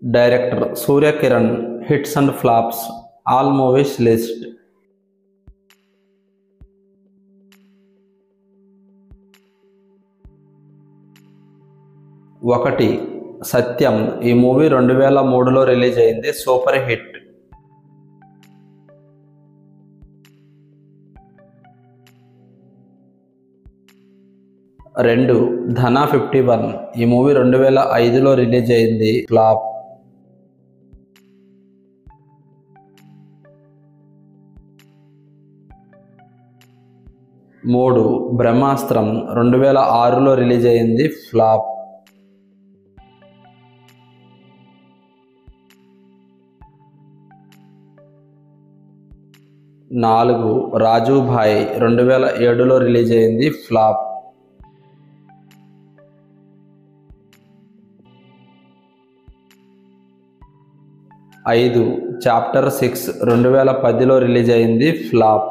Director Surya Kiran. Hits and flops. All movies list. ఒకటి సత్యం. ఈ movie 2003లో release అయింది. Super hit. 2 ధన 51. ఈ మూవీ 2005లో రిలీజ్ అయింది. ఫ్లాప్. 3 బ్రహ్మాస్త్రం. 2006లో రిలీజ్ అయింది. ఫ్లాప్. 4 రాజుభాయ్. 2007లో రిలీజ్ అయింది. ఫ్లాప్. 5 చాప్టర్ 6. 2010లో రిలీజ్ అయింది. ఫ్లాప్.